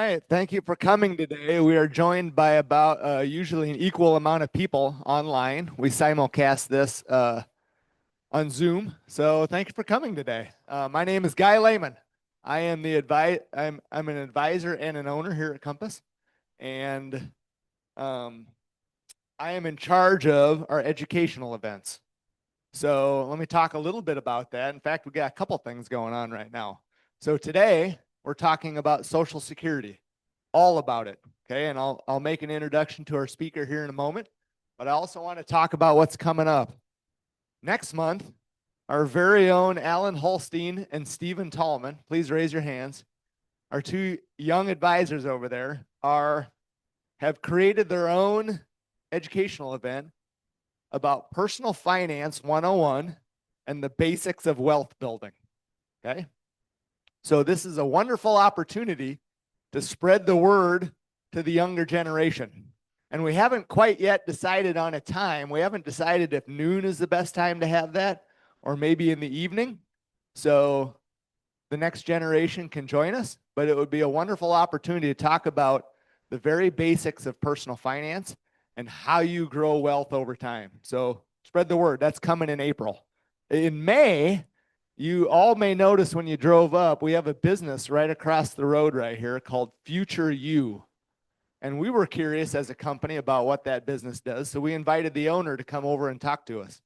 right. Thank you for coming today. We are joined by about usually an equal amount of people online. We simulcast this on Zoom. So thank you for coming today. My name is Guy Lehman. I am I'm an advisor and an owner here at Compass, and um, I am in charge of our educational events. So let me talk a little bit about that. In fact, we got a couple things going on right now. So today we're talking about Social Security, all about it. Okay, and I'll make an introduction to our speaker here in a moment, but I also want to talk about what's coming up. Next month, our very own Alan Holstein and Stephen Tallman, please raise your hands. Our two young advisors over there have created their own educational event about personal finance 101 and the basics of wealth building. Okay? So this is a wonderful opportunity to spread the word to the younger generation. And we haven't quite yet decided on a time. We haven't decided if noon is the best time to have that or maybe in the evening. So the next generation can join us, but it would be a wonderful opportunity to talk about the very basics of personal finance and how you grow wealth over time. So spread the word. That's coming in April. In May, you all may notice when you drove up, we have a business right across the road right here called Future You. And we were curious as a company about what that business does. So we invited the owner to come over and talk to us.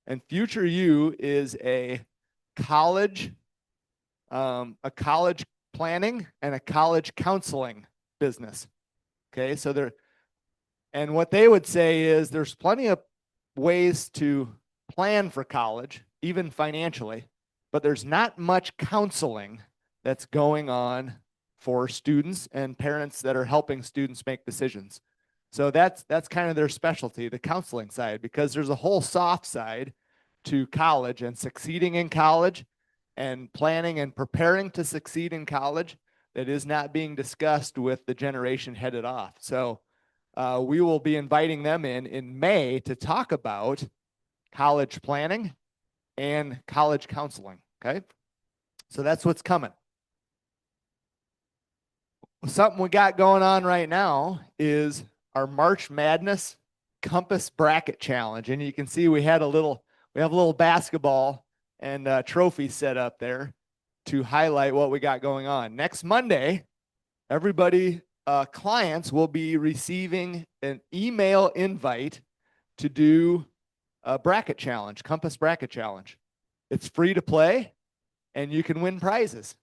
And Future You is a college planning and a college counseling business. Okay, so and what they would say is there's plenty of ways to plan for college, even financially, but there's not much counseling that's going on for students and parents that are helping students make decisions. So that's kind of their specialty, the counseling side, because there's a whole soft side to college and succeeding in college and planning and preparing to succeed in college that is not being discussed with the generation headed off. So we will be inviting them in May to talk about college planning and college counseling. Okay, so that's what's coming. Something we got going on right now is our March Madness Compass Bracket Challenge, and you can see we have a little basketball and trophy set up there to highlight what we got going on. Next Monday, everybody, clients will be receiving an email invite to do a bracket challenge, Compass Bracket Challenge. It's free to play, and you can win prizes.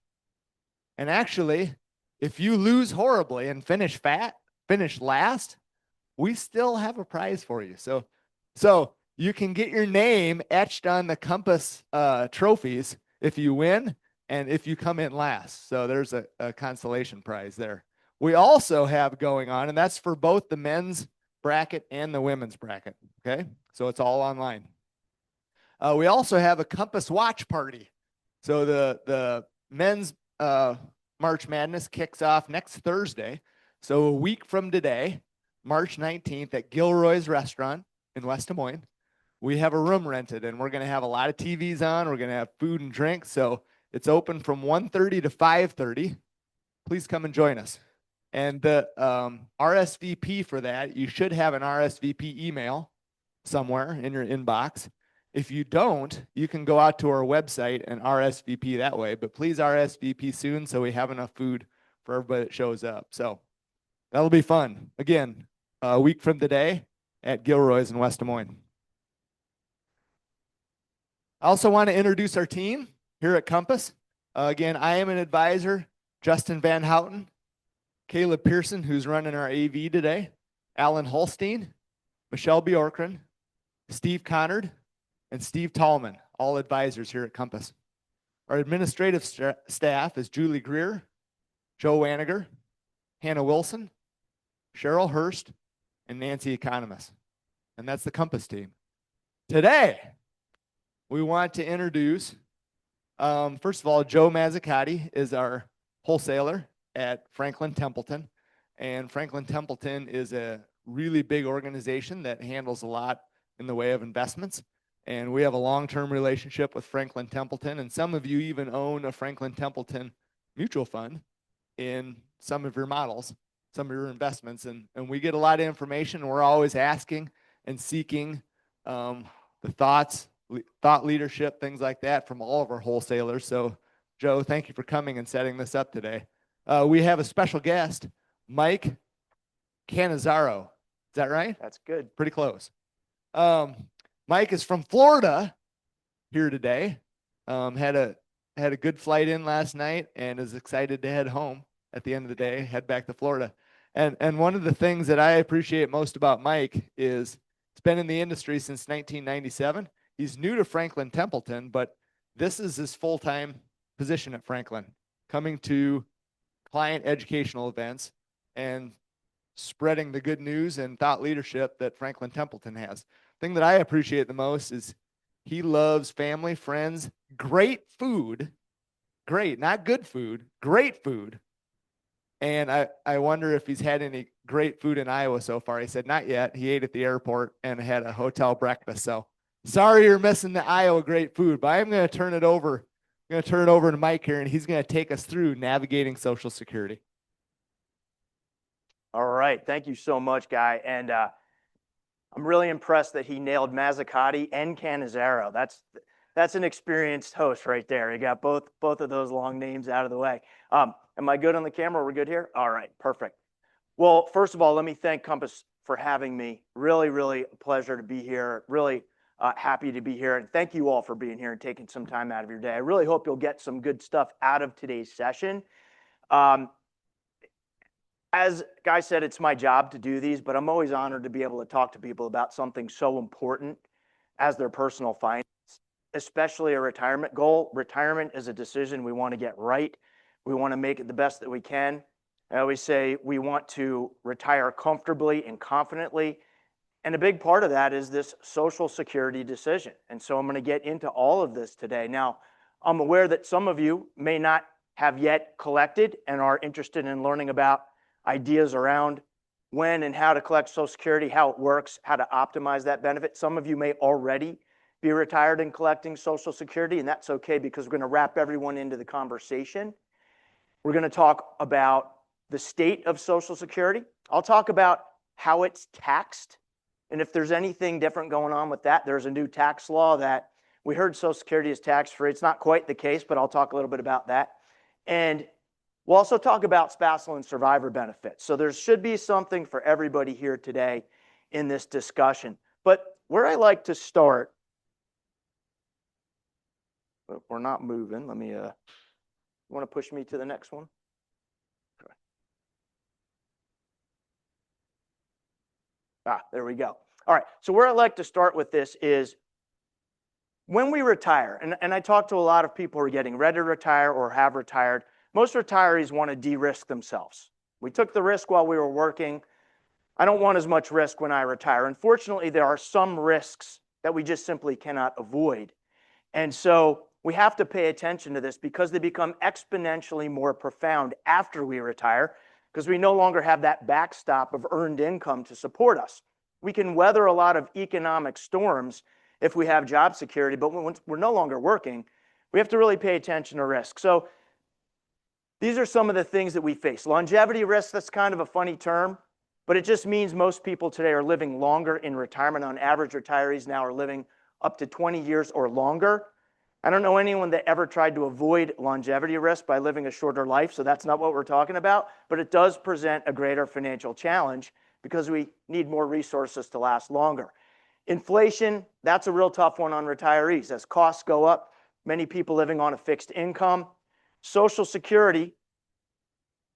And actually, if you lose horribly and finish last, we still have a prize for you. So you can get your name etched on the Compass trophies if you win and if you come in last. So there's a consolation prize there. We also have going on, and that's for both the men's bracket and the women's bracket. Okay, so it's all online. We also have a Compass watch party. So the men's March Madness kicks off next Thursday. So a week from today, March 19th at Gilroy's Restaurant in West Des Moines. We have a room rented, and we're going to have a lot of TVs on. We're going to have food and drink. So it's open from 1:30 to 5:30. Please come and join us. And the RSVP for that, you should have an RSVP email somewhere in your inbox. If you don't, you can go out to our website and RSVP that way. But please RSVP soon so we have enough food for everybody that shows up. So that'll be fun. Again, a week from today at Gilroy's in West Des Moines. I also want to introduce our team here at Compass. Again, I am an advisor, Justin Van Houten, Caleb Pearson, who's running our AV today, Alan Holstein, Michelle Bjorkren, Steve Connard, and Steve Tallman, all advisors here at Compass. Our administrative staff is Julie Greer, Joe Waniger, Hannah Wilson, Cheryl Hurst, and Nancy Economist. And that's the Compass team. Today, we want to introduce, first of all, Joe Mazzucati is our wholesaler at Franklin Templeton. And Franklin Templeton is a really big organization that handles a lot in the way of investments. And we have a long-term relationship with Franklin Templeton. And some of you even own a Franklin Templeton mutual fund in some of your models, some of your investments, and we get a lot of information. We're always asking and seeking the thought leadership, things like that from all of our wholesalers. So Joe, thank you for coming and setting this up today. We have a special guest, Mike Cannizzaro. Is that right? That's good. Pretty close. Mike is from Florida here today. Had a good flight in last night and is excited to head home at the end of the day, head back to Florida. And one of the things that I appreciate most about Mike is he's been in the industry since 1997. He's new to Franklin Templeton, but this is his full-time position at Franklin, coming to client educational events and spreading the good news and thought leadership that Franklin Templeton has. The thing that I appreciate the most is he loves family, friends, great food, great, not good food, great food. And I wonder if he's had any great food in Iowa so far. He said not yet. He ate at the airport and had a hotel breakfast. So sorry you're missing the Iowa great food, but I'm going to turn it over. I'm going to turn it over to Mike here, and he's going to take us through navigating Social Security. All right. Thank you so much, Guy. And I'm really impressed that he nailed Mazzacati and Cannizzaro. That's an experienced host right there. He got both of those long names out of the way. Am I good on the camera? We're good here? All right, perfect. Well, first of all, let me thank Compass for having me. Really, really a pleasure to be here. Really happy to be here. And thank you all for being here and taking some time out of your day. I really hope you'll get some good stuff out of today's session. As Guy said, it's my job to do these, but I'm always honored to be able to talk to people about something so important as their personal finance, especially a retirement goal. Retirement is a decision we want to get right. We want to make it the best that we can. I always say we want to retire comfortably and confidently. And a big part of that is this Social Security decision. And so I'm going to get into all of this today. Now, I'm aware that some of you may not have yet collected and are interested in learning about ideas around when and how to collect Social Security, how it works, how to optimize that benefit. Some of you may already be retired and collecting Social Security, and that's okay because we're going to wrap everyone into the conversation. We're going to talk about the state of Social Security. I'll talk about how it's taxed, and if there's anything different going on with that. There's a new tax law that we heard Social Security is tax-free. It's not quite the case, but I'll talk a little bit about that. And we'll also talk about spousal and survivor benefits. So there should be something for everybody here today in this discussion. But where I like to start, we're not moving. Let me, you want to push me to the next one? Okay. There we go. All right, so where I like to start with this is when we retire, and I talk to a lot of people who are getting ready to retire or have retired. Most retirees want to de-risk themselves. We took the risk while we were working. I don't want as much risk when I retire. Unfortunately, there are some risks that we just simply cannot avoid. And so we have to pay attention to this because they become exponentially more profound after we retire because we no longer have that backstop of earned income to support us. We can weather a lot of economic storms if we have job security, but when we're no longer working, we have to really pay attention to risk. So these are some of the things that we face. Longevity risk, that's kind of a funny term, but it just means most people today are living longer in retirement. On average, retirees now are living up to 20 years or longer. I don't know anyone that ever tried to avoid longevity risk by living a shorter life, so that's not what we're talking about, but it does present a greater financial challenge because we need more resources to last longer. Inflation, that's a real tough one on retirees. As costs go up, many people living on a fixed income. Social Security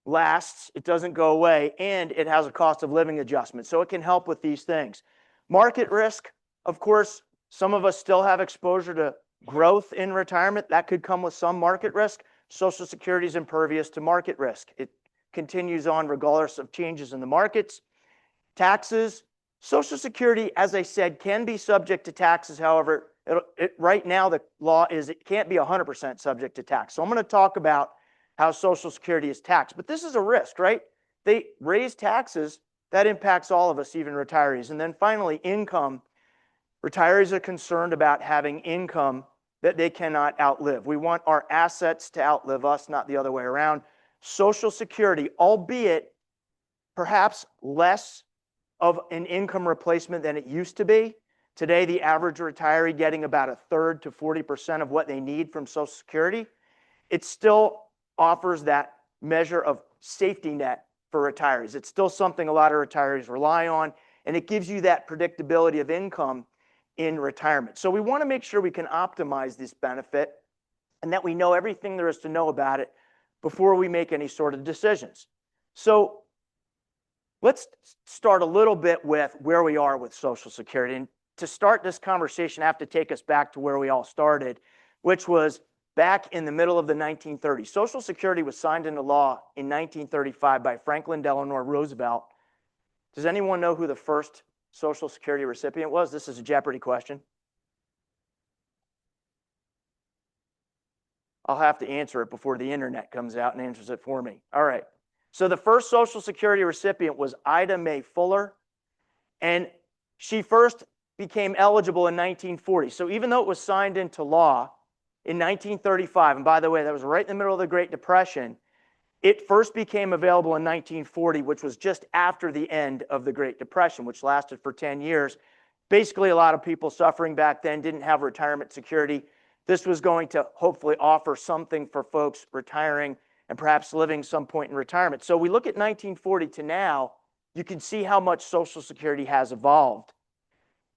lasts, it doesn't go away, and it has a cost of living adjustment, so it can help with these things. Market risk, of course, some of us still have exposure to growth in retirement. That could come with some market risk. Social Security is impervious to market risk. It continues on regardless of changes in the markets. Taxes, Social Security, as I said, can be subject to taxes. However, right now the law is it can't be 100% subject to tax. So I'm going to talk about how Social Security is taxed. But this is a risk, right? They raise taxes. That impacts all of us, even retirees. And then finally, income. Retirees are concerned about having income that they cannot outlive. We want our assets to outlive us, not the other way around. Social Security, albeit perhaps less of an income replacement than it used to be. Today, the average retiree getting about a third to 40% of what they need from Social Security. It still offers that measure of safety net for retirees. It's still something a lot of retirees rely on, and it gives you that predictability of income in retirement. So we want to make sure we can optimize this benefit and that we know everything there is to know about it before we make any sort of decisions. So let's start a little bit with where we are with Social Security. And to start this conversation, I have to take us back to where we all started, which was back in the middle of the 1930s. Social Security was signed into law in 1935 by Franklin Delano Roosevelt. Does anyone know who the first Social Security recipient was? This is a Jeopardy question. I'll have to answer it before the internet comes out and answers it for me. All right. So the first Social Security recipient was Ida Mae Fuller, and she first became eligible in 1940. So even though it was signed into law in 1935, and by the way, that was right in the middle of the Great Depression, it first became available in 1940, which was just after the end of the Great Depression, which lasted for 10 years. Basically, a lot of people suffering back then didn't have retirement security. This was going to hopefully offer something for folks retiring and perhaps living some point in retirement. So we look at 1940 to now, you can see how much Social Security has evolved.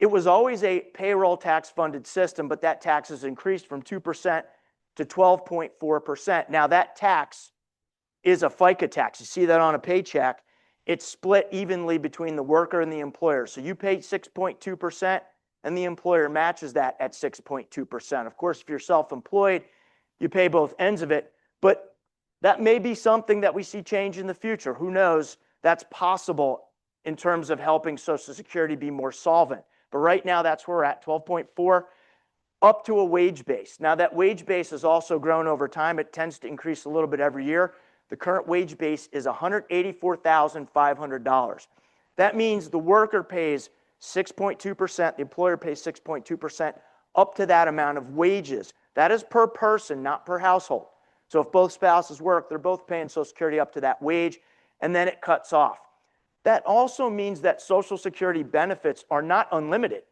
It was always a payroll tax funded system, but that tax has increased from 2% to 12.4%. Now that tax is a FICA tax. You see that on a paycheck. It's split evenly between the worker and the employer. So you pay 6.2% and the employer matches that at 6.2%. Of course, if you're self-employed, you pay both ends of it, but that may be something that we see change in the future. Who knows? That's possible in terms of helping Social Security be more solvent. But right now, that's where we're at, 12.4, up to a wage base. Now, that wage base has also grown over time. It tends to increase a little bit every year. The current wage base is $184,500. That means the worker pays 6.2%, the employer pays 6.2%, up to that amount of wages. That is per person, not per household. So if both spouses work, they're both paying Social Security up to that wage, and then it cuts off. That also means that Social Security benefits are not unlimited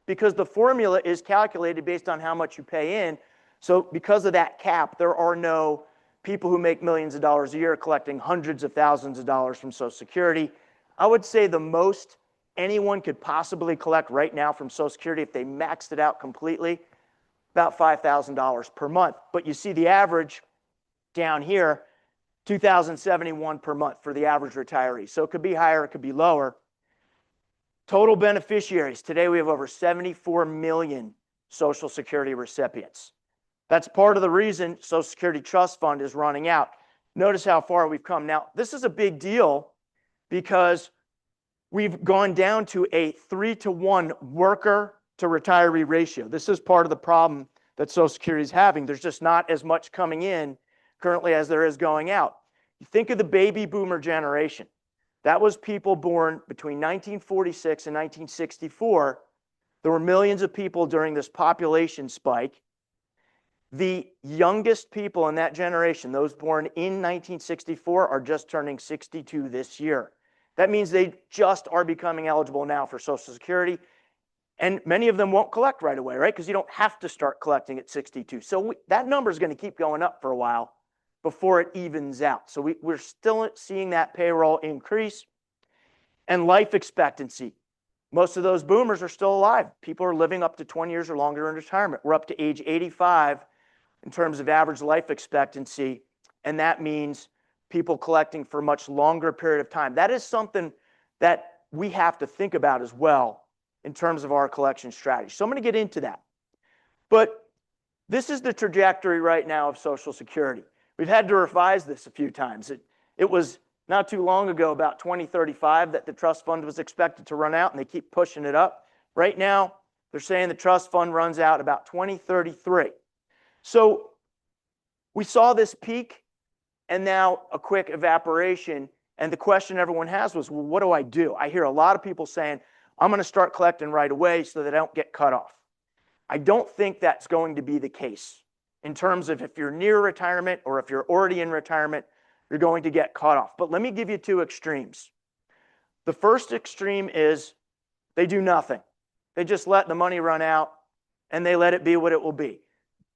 because the formula is calculated based on how much you pay in. So because of that cap, there are no people who make millions of dollars a year collecting hundreds of thousands of dollars from Social Security. I would say the most anyone could possibly collect right now from Social Security, if they maxed it out completely, about $5,000 per month. But you see the average down here, $2,071 per month for the average retiree. So it could be higher, it could be lower. Total beneficiaries. Today we have over 74 million Social Security recipients. That's part of the reason Social Security Trust Fund is running out. Notice how far we've come. Now, this is a big deal because we've gone down to a 3-to-1 worker to retiree ratio. This is part of the problem that Social Security is having. There's just not as much coming in currently as there is going out. You think of the baby boomer generation. That was people born between 1946 and 1964. There were millions of people during this population spike. The youngest people in that generation, those born in 1964, are just turning 62 this year. That means they just are becoming eligible now for Social Security. And many of them won't collect right away, right? Because you don't have to start collecting at 62. So that number is going to keep going up for a while before it evens out. So we're still seeing that payroll increase. And life expectancy. Most of those boomers are still alive. People are living up to 20 years or longer in retirement. We're up to age 85 in terms of average life expectancy. And that means people collecting for a much longer period of time. That is something that we have to think about as well in terms of our collection strategy. So I'm going to get into that. But this is the trajectory right now of Social Security. We've had to revise this a few times. It was not too long ago, about 2035, that the trust fund was expected to run out, and they keep pushing it up. Right now, they're saying the trust fund runs out about 2033. So we saw this peak and now a quick evaporation. And the question everyone has was, well, what do I do? I hear a lot of people saying, I'm going to start collecting right away so that I don't get cut off. I don't think that's going to be the case in terms of if you're near retirement or if you're already in retirement. you're going to get cut off. But let me give you two extremes. The first extreme is they do nothing. They just let the money run out and they let it be what it will be.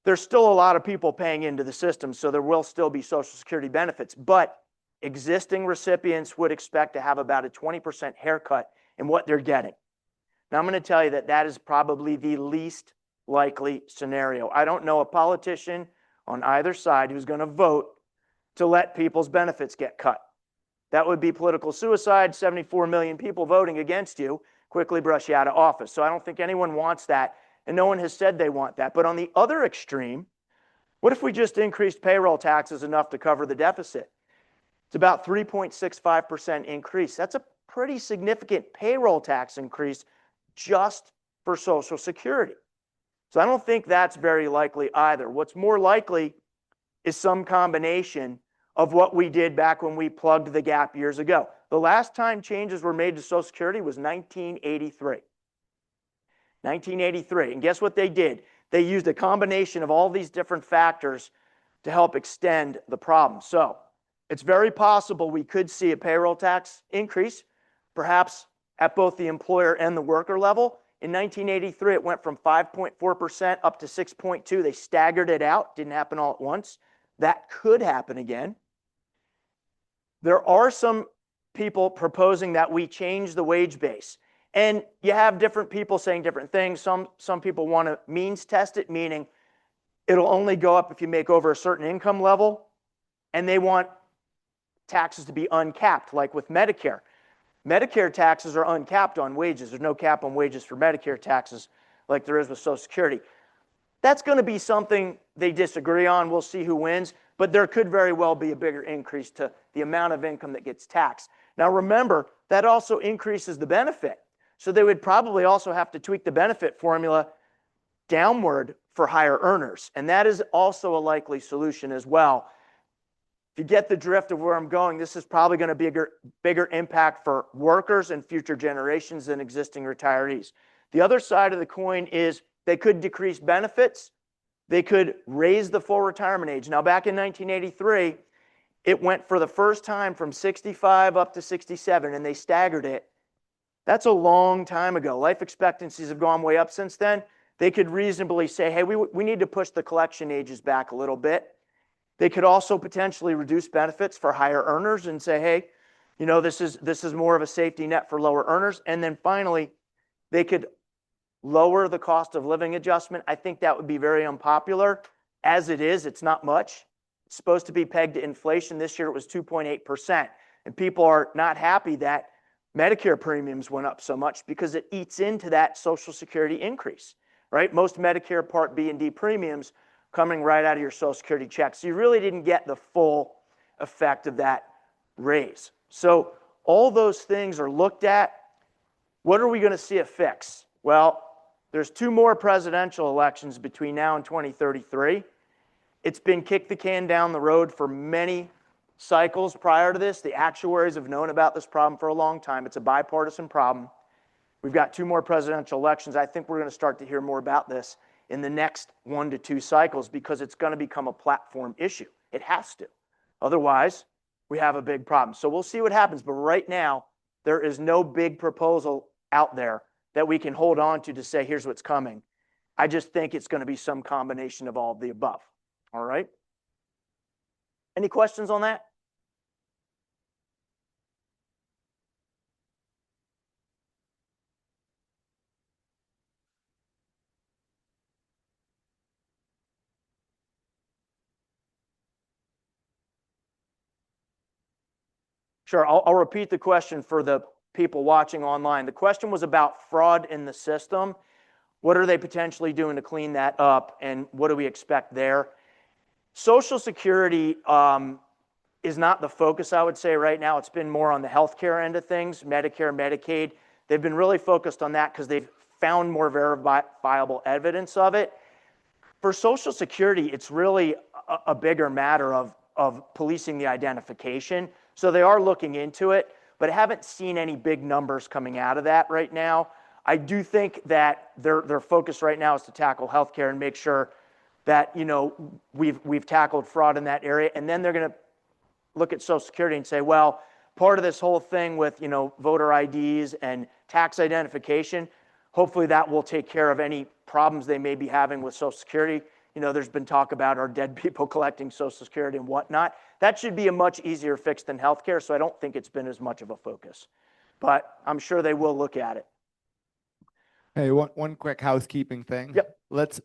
There's still a lot of people paying into the system, so there will still be Social Security benefits, but existing recipients would expect to have about a 20% haircut in what they're getting. Now, I'm going to tell you that that is probably the least likely scenario. I don't know a politician on either side who's going to vote to let people's benefits get cut. That would be political suicide. 74 million people voting against you quickly brush you out of office. So I don't think anyone wants that, and no one has said they want that. But on the other extreme, what if we just increased payroll taxes enough to cover the deficit? It's about 3.65% increase. That's a pretty significant payroll tax increase just for Social Security. So I don't think that's very likely either. What's more likely is some combination of what we did back when we plugged the gap years ago. The last time changes were made to Social Security was 1983. 1983. And guess what they did? They used a combination of all these different factors to help extend the problem. So it's very possible we could see a payroll tax increase, perhaps at both the employer and the worker level. In 1983, it went from 5.4% up to 6.2%. They staggered it out. Didn't happen all at once. That could happen again. There are some people proposing that we change the wage base. And you have different people saying different things. Some people want to means test it, meaning it'll only go up if you make over a certain income level. And they want taxes to be uncapped, like with Medicare. Medicare taxes are uncapped on wages. There's no cap on wages for Medicare taxes like there is with Social Security. That's going to be something they disagree on. We'll see who wins. But there could very well be a bigger increase to the amount of income that gets taxed. Now remember, that also increases the benefit. So they would probably also have to tweak the benefit formula downward for higher earners. And that is also a likely solution as well. If you get the drift of where I'm going, this is probably going to be a bigger impact for workers and future generations than existing retirees. The other side of the coin is they could decrease benefits. They could raise the full retirement age. Now, back in 1983, it went for the first time from 65 up to 67, and they staggered it. That's a long time ago. Life expectancies have gone way up since then. They could reasonably say, hey, we need to push the collection ages back a little bit. They could also potentially reduce benefits for higher earners and say, hey, you know, this is more of a safety net for lower earners. And then finally, they could lower the cost of living adjustment. I think that would be very unpopular. As it is, it's not much. It's supposed to be pegged to inflation. This year it was 2.8%. And people are not happy that Medicare premiums went up so much because it eats into that Social Security increase, right? Most Medicare Part B and D premiums coming right out of your Social Security check. So you really didn't get the full effect of that raise. So all those things are looked at. What are we going to see a fix? Well, there's 2 more presidential elections between now and 2033. It's been kicked the can down the road for many cycles prior to this. The actuaries have known about this problem for a long time. It's a bipartisan problem. We've got 2 more presidential elections. I think we're going to start to hear more about this in the next 1 to 2 cycles because it's going to become a platform issue. It has to. Otherwise, we have a big problem. So we'll see what happens. But right now, there is no big proposal out there that we can hold on to say, here's what's coming. I just think it's going to be some combination of all of the above. All right? Any questions on that? Sure, I'll repeat the question for the people watching online. The question was about fraud in the system. What are they potentially doing to clean that up, and what do we expect there? Social Security is not the focus, I would say, right now. It's been more on the healthcare end of things, Medicare, Medicaid. They've been really focused on that because they've found more verifiable evidence of it. For Social Security, it's really a bigger matter of policing the identification. So they are looking into it, but I haven't seen any big numbers coming out of that right now. I do think that their focus right now is to tackle healthcare and make sure that, you know, we've tackled fraud in that area, and then they're going to look at Social Security and say, well, part of this whole thing with, voter IDs and tax identification, hopefully that will take care of any problems they may be having with Social Security. There's been talk about our dead people collecting Social Security and whatnot. That should be a much easier fix than healthcare, so I don't think it's been as much of a focus. But I'm sure they will look at it. Hey, one quick housekeeping thing. Yep. Let's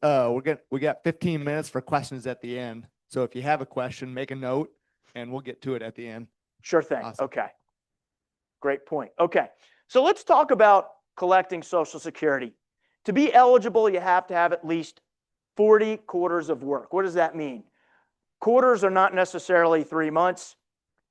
we got 15 minutes for questions at the end. So if you have a question, make a note and we'll get to it at the end. Sure thing. Awesome. Okay. Great point. Okay. So let's talk about collecting Social Security. To be eligible, you have to have at least 40 quarters of work. What does that mean? Quarters are not necessarily 3 months.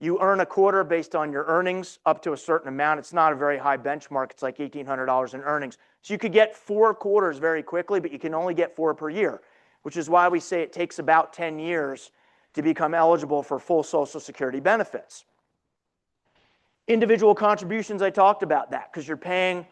You earn a quarter based on your earnings up to a certain amount. It's not a very high benchmark. It's like $1,800 in earnings. So you could get 4 quarters very quickly, but you can only get 4 per year, which is why we say it takes about 10 years to become eligible for full Social Security benefits. Individual contributions, I talked about that because you're paying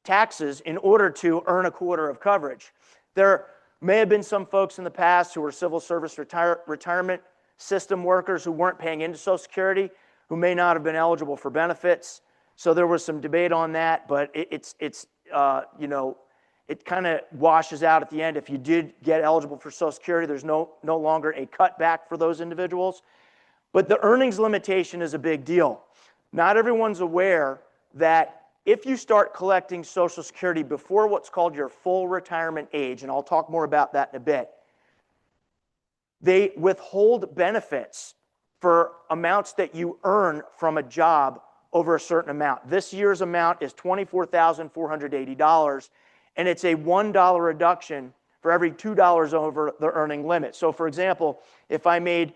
taxes in order to earn a quarter of coverage. There may have been some folks in the past who were civil service retirement system workers who weren't paying into Social Security, who may not have been eligible for benefits. So there was some debate on that, but it kind of washes out at the end. If you did get eligible for Social Security, there's no longer a cutback for those individuals. But the earnings limitation is a big deal. Not everyone's aware that if you start collecting Social Security before what's called your full retirement age, and I'll talk more about that in a bit, they withhold benefits for amounts that you earn from a job over a certain amount. This year's amount is $24,480, and it's a $1 reduction for every $2 over the earning limit. So for example, if I made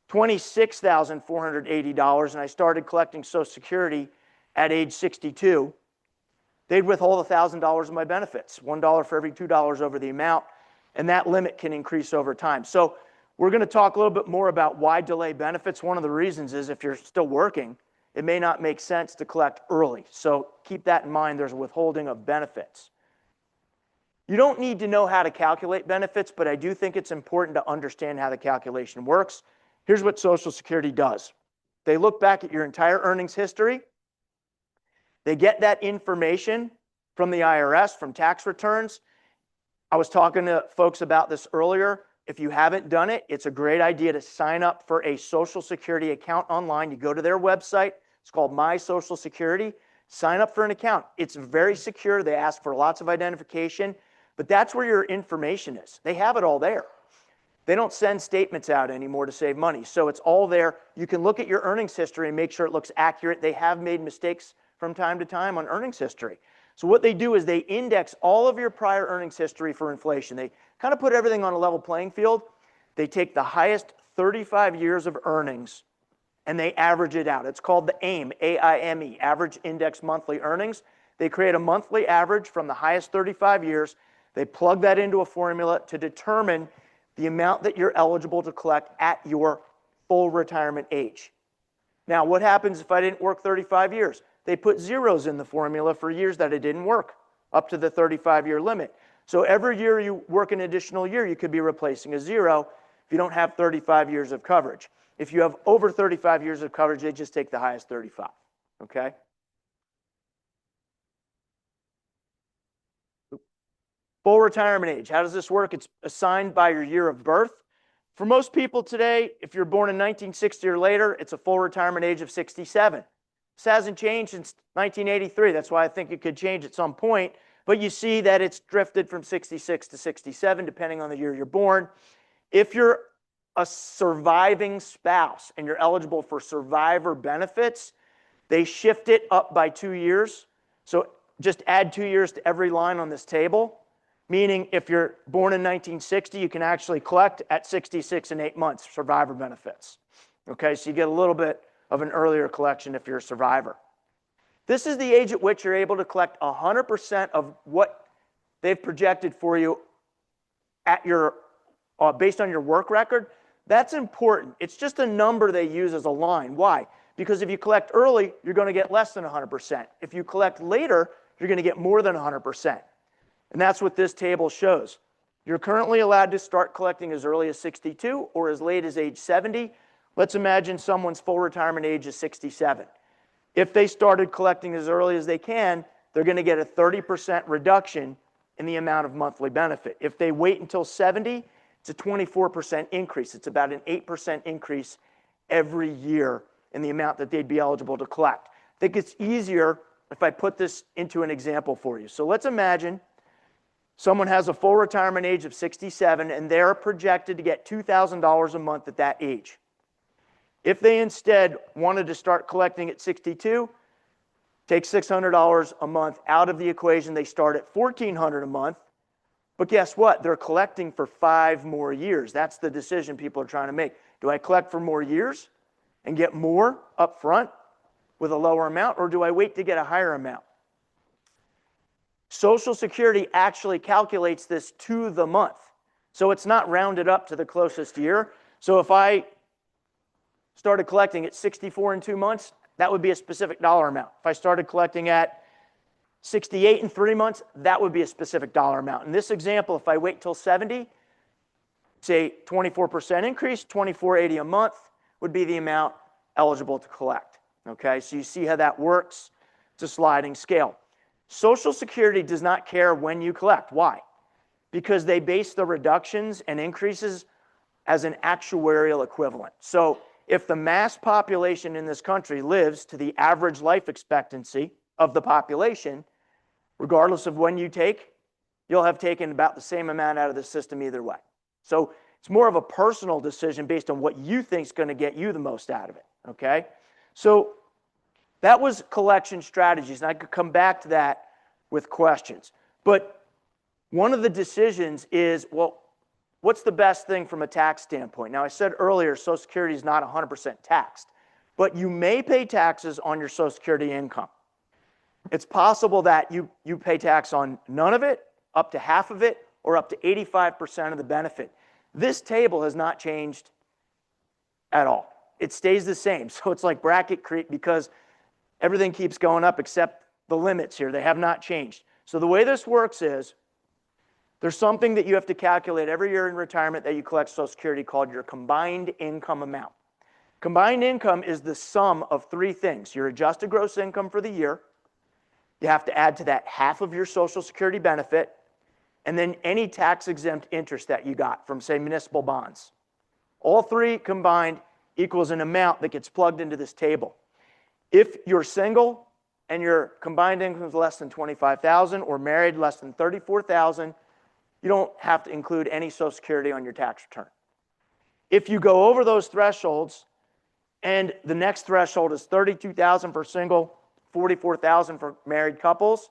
$26,480 and I started collecting Social Security at age 62, they'd withhold $1,000 of my benefits, $1 for every $2 over the amount, and that limit can increase over time. So we're going to talk a little bit more about why delay benefits. One of the reasons is if you're still working, it may not make sense to collect early. So keep that in mind. There's a withholding of benefits. You don't need to know how to calculate benefits, but I do think it's important to understand how the calculation works. Here's what Social Security does. They look back at your entire earnings history. They get that information from the IRS, from tax returns. I was talking to folks about this earlier. If you haven't done it, it's a great idea to sign up for a Social Security account online. You go to their website. It's called My Social Security. Sign up for an account. It's very secure. They ask for lots of identification, but that's where your information is. They have it all there. They don't send statements out anymore to save money. So it's all there. You can look at your earnings history and make sure it looks accurate. They have made mistakes from time to time on earnings history. So what they do is they index all of your prior earnings history for inflation. They kind of put everything on a level playing field. They take the highest 35 years of earnings and they average it out. It's called the AIME, A-I-M-E, Average Index Monthly Earnings. They create a monthly average from the highest 35 years. They plug that into a formula to determine the amount that you're eligible to collect at your full retirement age. Now, what happens if I didn't work 35 years? They put zeros in the formula for years that it didn't work, up to the 35-year limit. So every year you work an additional year, you could be replacing a zero if you don't have 35 years of coverage. If you have over 35 years of coverage, they just take the highest 35, okay? Full retirement age, how does this work? It's assigned by your year of birth. For most people today, if you're born in 1960 or later, it's a full retirement age of 67. This hasn't changed since 1983. That's why I think it could change at some point. But you see that it's drifted from 66 to 67, depending on the year you're born. If you're a surviving spouse and you're eligible for survivor benefits, they shift it up by 2 years. So just add 2 years to every line on this table. Meaning if you're born in 1960, you can actually collect at 66 and 8 months survivor benefits. Okay, so you get a little bit of an earlier collection if you're a survivor. This is the age at which you're able to collect 100% of what they've projected for you at your, based on your work record. That's important. It's just a number they use as a line. Why? Because if you collect early, you're going to get less than 100%. If you collect later, you're going to get more than 100%. And that's what this table shows. You're currently allowed to start collecting as early as 62 or as late as age 70. Let's imagine someone's full retirement age is 67. If they started collecting as early as they can, they're going to get a 30% reduction in the amount of monthly benefit. If they wait until 70, it's a 24% increase. It's about an 8% increase every year in the amount that they'd be eligible to collect. I think it's easier if I put this into an example for you. So let's imagine someone has a full retirement age of 67 and they're projected to get $2,000 a month at that age. If they instead wanted to start collecting at 62, take $600 a month out of the equation, they start at $1,400 a month. But guess what? They're collecting for 5 more years. That's the decision people are trying to make. Do I collect for more years and get more up front with a lower amount, or do I wait to get a higher amount? Social Security actually calculates this to the month. So it's not rounded up to the closest year. So if I started collecting at 64 in 2 months, that would be a specific dollar amount. If I started collecting at 68 in 3 months, that would be a specific dollar amount. In this example, if I wait till 70, say 24% increase, $2,480 a month would be the amount eligible to collect. Okay, so you see how that works. It's a sliding scale. Social Security does not care when you collect. Why? Because they base the reductions and increases as an actuarial equivalent. So if the mass population in this country lives to the average life expectancy of the population, regardless of when you take, you'll have taken about the same amount out of the system either way. So it's more of a personal decision based on what you think is going to get you the most out of it, okay? So that was collection strategies, and I could come back to that with questions. But one of the decisions is, well, what's the best thing from a tax standpoint? Now, I said earlier, Social Security is not 100% taxed, but you may pay taxes on your Social Security income. It's possible that you pay tax on none of it, up to half of it, or up to 85% of the benefit. This table has not changed at all. It stays the same. So it's like bracket creep because everything keeps going up except the limits here. They have not changed. So the way this works is there's something that you have to calculate every year in retirement that you collect Social Security called your combined income amount. Combined income is the sum of 3 things. Your adjusted gross income for the year. You have to add to that half of your Social Security benefit, and then any tax-exempt interest that you got from, say, municipal bonds. All 3 combined equals an amount that gets plugged into this table. If you're single and your combined income is less than $25,000 or married less than $34,000, you don't have to include any Social Security on your tax return. If you go over those thresholds and the next threshold is $32,000 for single, $44,000 for married couples,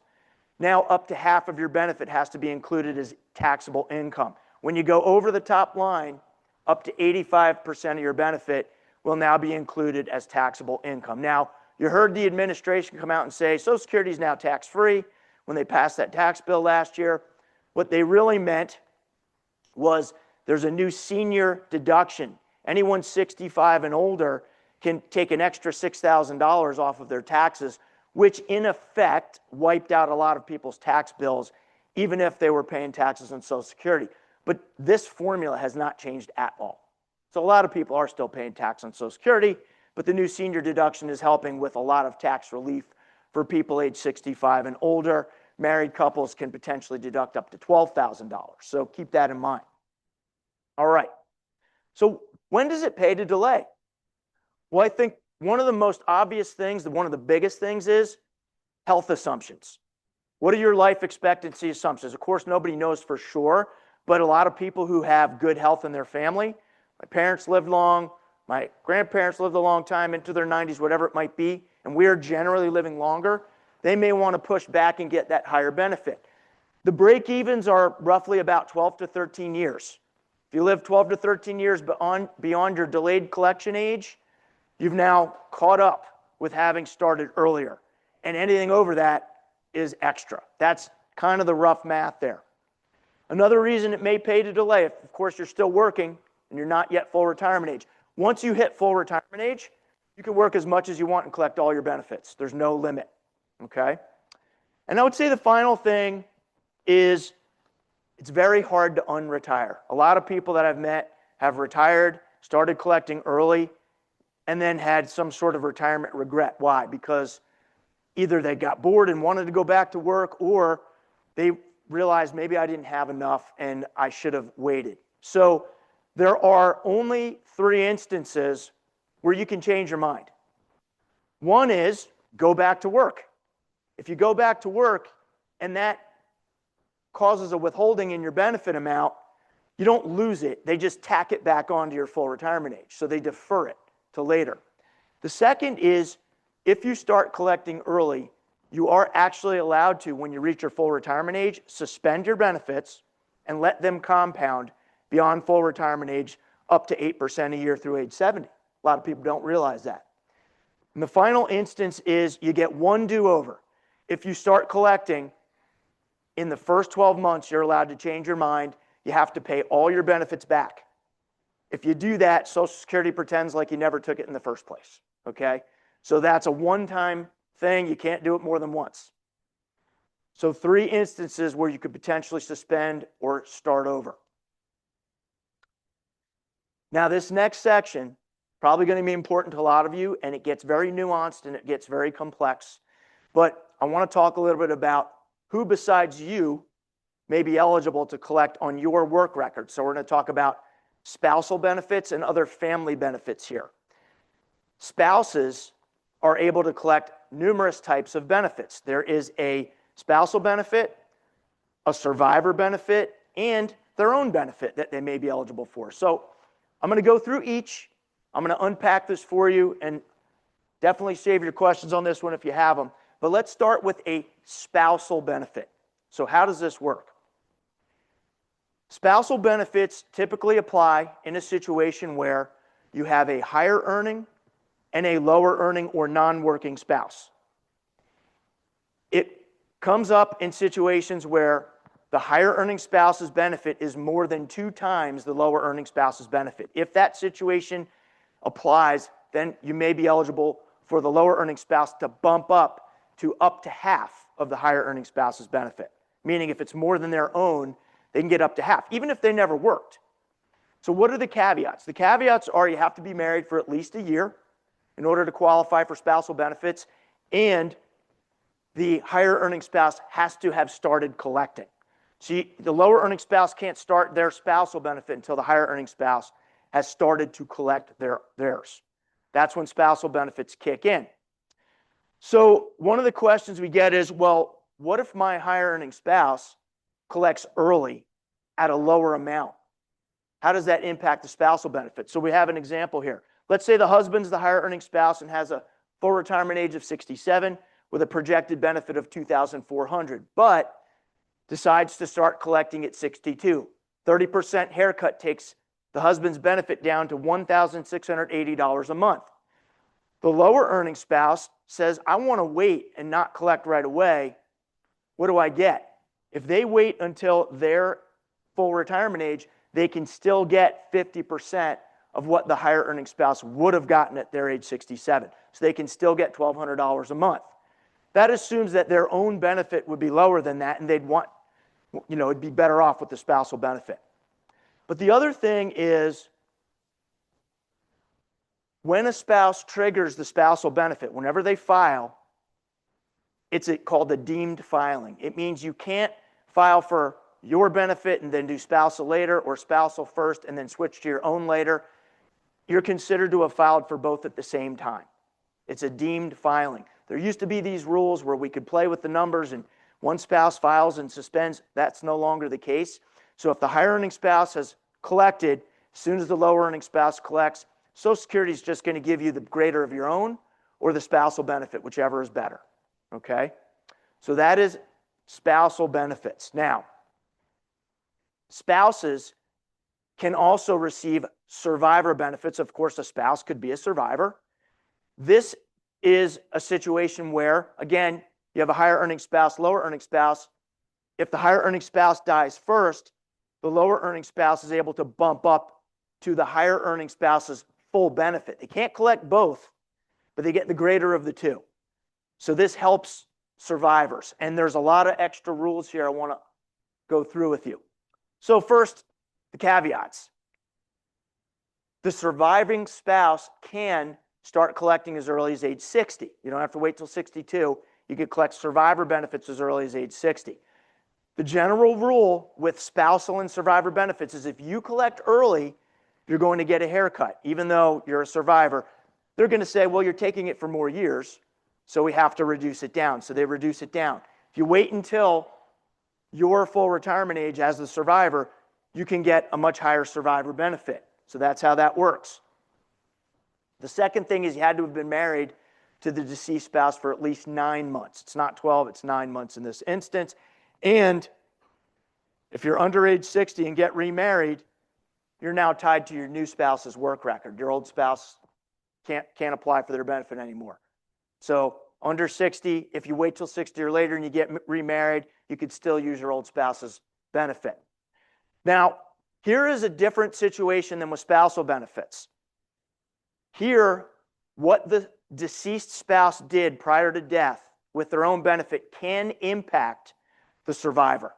now up to half of your benefit has to be included as taxable income. When you go over the top line, up to 85% of your benefit will now be included as taxable income. Now, you heard the administration come out and say Social Security is now tax-free when they passed that tax bill last year. What they really meant was there's a new senior deduction. Anyone 65 and older can take an extra $6,000 off of their taxes, which in effect wiped out a lot of people's tax bills, even if they were paying taxes on Social Security. But this formula has not changed at all. So a lot of people are still paying tax on Social Security, but the new senior deduction is helping with a lot of tax relief for people age 65 and older. Married couples can potentially deduct up to $12,000. So keep that in mind. All right. So when does it pay to delay? Well, I think one of the most obvious things, one of the biggest things is health assumptions. What are your life expectancy assumptions? Of course, nobody knows for sure, but a lot of people who have good health in their family, my parents lived long, my grandparents lived a long time into their 90s, whatever it might be, and we're generally living longer, they may want to push back and get that higher benefit. The break-evens are roughly about 12 to 13 years. If you live 12 to 13 years beyond your delayed collection age, you've now caught up with having started earlier. And anything over that is extra. That's kind of the rough math there. Another reason it may pay to delay, if of course you're still working and you're not yet full retirement age. Once you hit full retirement age, you can work as much as you want and collect all your benefits. There's no limit, okay? And I would say the final thing is it's very hard to unretire. A lot of people that I've met have retired, started collecting early, and then had some sort of retirement regret. Why? Because either they got bored and wanted to go back to work, or they realized maybe I didn't have enough and I should have waited. So there are only 3 instances where you can change your mind. One is go back to work. If you go back to work and that causes a withholding in your benefit amount, you don't lose it. They just tack it back onto your full retirement age. So they defer it to later. The second is if you start collecting early, you are actually allowed to, when you reach your full retirement age, suspend your benefits and let them compound beyond full retirement age up to 8% a year through age 70. A lot of people don't realize that. And the final instance is you get one do-over. If you start collecting in the first 12 months, you're allowed to change your mind. You have to pay all your benefits back. If you do that, Social Security pretends like you never took it in the first place, okay? So that's a one-time thing. You can't do it more than once. So 3 instances where you could potentially suspend or start over. Now this next section, probably going to be important to a lot of you, and it gets very nuanced and it gets very complex. But I want to talk a little bit about who besides you may be eligible to collect on your work record. So we're going to talk about spousal benefits and other family benefits here. Spouses are able to collect numerous types of benefits. There is a spousal benefit, a survivor benefit, and their own benefit that they may be eligible for. So I'm going to go through each. I'm going to unpack this for you, and definitely save your questions on this one if you have them. But let's start with a spousal benefit. So how does this work? Spousal benefits typically apply in a situation where you have a higher earning and a lower earning or non-working spouse. It comes up in situations where the higher earning spouse's benefit is more than 2 times the lower earning spouse's benefit. If that situation applies, then you may be eligible for the lower earning spouse to bump up to half of the higher earning spouse's benefit. Meaning if it's more than their own, they can get up to half, even if they never worked. So what are the caveats? The caveats are you have to be married for at least a year in order to qualify for spousal benefits, and the higher earning spouse has to have started collecting. See, the lower earning spouse can't start their spousal benefit until the higher earning spouse has started to collect theirs. That's when spousal benefits kick in. So one of the questions we get is, well, what if my higher earning spouse collects early at a lower amount? How does that impact the spousal benefit? So we have an example here. Let's say the husband's the higher earning spouse and has a full retirement age of 67 with a projected benefit of $2,400, but decides to start collecting at 62. 30% haircut takes the husband's benefit down to $1,680 a month. The lower earning spouse says, I want to wait and not collect right away. What do I get? If they wait until their full retirement age, they can still get 50% of what the higher earning spouse would have gotten at their age 67. So they can still get $1,200 a month. That assumes that their own benefit would be lower than that, and they'd want, it'd be better off with the spousal benefit. But the other thing is, when a spouse triggers the spousal benefit, whenever they file, it's called a deemed filing. It means you can't file for your benefit and then do spousal later, or spousal first and then switch to your own later. You're considered to have filed for both at the same time. It's a deemed filing. There used to be these rules where we could play with the numbers and one spouse files and suspends. That's no longer the case. So if the higher earning spouse has collected, as soon as the lower earning spouse collects, Social Security is just going to give you the greater of your own or the spousal benefit, whichever is better. Okay? So that is spousal benefits. Now, spouses can also receive survivor benefits. Of course, a spouse could be a survivor. This is a situation where, again, you have a higher earning spouse, lower earning spouse. If the higher earning spouse dies first, the lower earning spouse is able to bump up to the higher earning spouse's full benefit. They can't collect both, but they get the greater of the two. So this helps survivors. And there's a lot of extra rules here I want to go through with you. So first, the caveats. The surviving spouse can start collecting as early as age 60. You don't have to wait till 62. You can collect survivor benefits as early as age 60. The general rule with spousal and survivor benefits is if you collect early, you're going to get a haircut. Even though you're a survivor, they're going to say, well, you're taking it for more years, so we have to reduce it down. So they reduce it down. If you wait until your full retirement age as the survivor, you can get a much higher survivor benefit. So that's how that works. The second thing is you had to have been married to the deceased spouse for at least 9 months. It's not 12, it's 9 months in this instance. And if you're under age 60 and get remarried, you're now tied to your new spouse's work record. Your old spouse can't apply for their benefit anymore. So under 60, if you wait till 60 or later and you get remarried, you could still use your old spouse's benefit. Now, here is a different situation than with spousal benefits. Here, what the deceased spouse did prior to death with their own benefit can impact the survivor.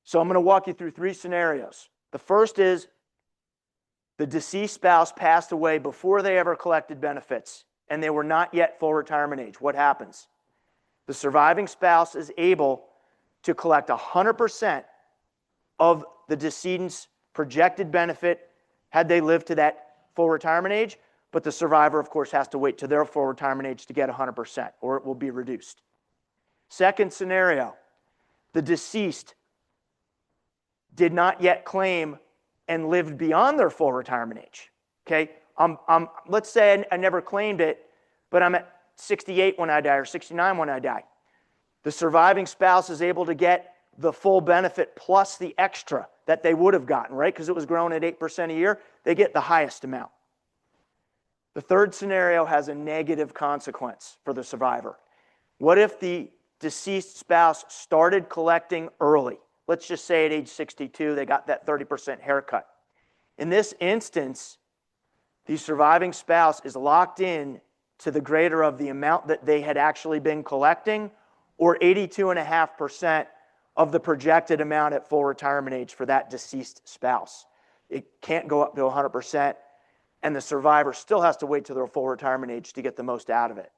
So I'm going to walk you through 3 scenarios. The first is the deceased spouse passed away before they ever collected benefits and they were not yet full retirement age. What happens? The surviving spouse is able to collect 100% of the decedent's projected benefit had they lived to that full retirement age, but the survivor, of course, has to wait to their full retirement age to get 100%, or it will be reduced. Second scenario, the deceased did not yet claim and lived beyond their full retirement age. Okay, let's say I never claimed it, but I'm at 68 when I die or 69 when I die. The surviving spouse is able to get the full benefit plus the extra that they would have gotten, right? Because it was growing at 8% a year, they get the highest amount. The third scenario has a negative consequence for the survivor. What if the deceased spouse started collecting early? Let's just say at age 62, they got that 30% haircut. In this instance, the surviving spouse is locked in to the greater of the amount that they had actually been collecting, or 82.5% of the projected amount at full retirement age for that deceased spouse. It can't go up to 100%, and the survivor still has to wait till their full retirement age to get the most out of it.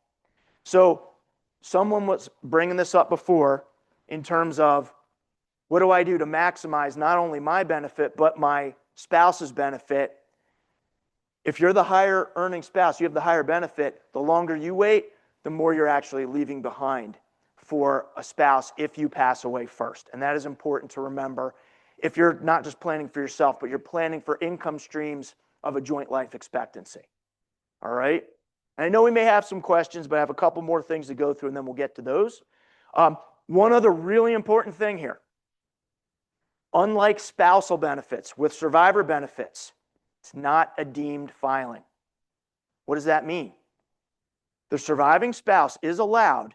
So someone was bringing this up before in terms of, what do I do to maximize not only my benefit, but my spouse's benefit? If you're the higher earning spouse, you have the higher benefit, the longer you wait, the more you're actually leaving behind for a spouse if you pass away first. And that is important to remember if you're not just planning for yourself, but you're planning for income streams of a joint life expectancy. All right? And I know we may have some questions, but I have a couple more things to go through, and then we'll get to those. One other really important thing here. Unlike spousal benefits, with survivor benefits, it's not a deemed filing. What does that mean? The surviving spouse is allowed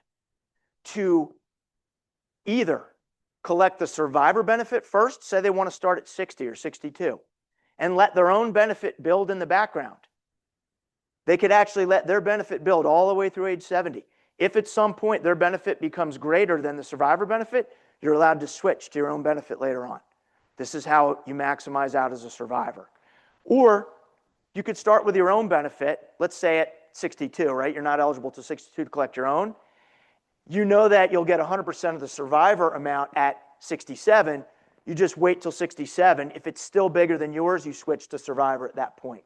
to either collect the survivor benefit first, say they want to start at 60 or 62, and let their own benefit build in the background. They could actually let their benefit build all the way through age 70. If at some point their benefit becomes greater than the survivor benefit, you're allowed to switch to your own benefit later on. This is how you maximize out as a survivor. Or you could start with your own benefit, let's say at 62, right? You're not eligible to 62 to collect your own. You know that you'll get 100% of the survivor amount at 67. You just wait till 67. If it's still bigger than yours, you switch to survivor at that point.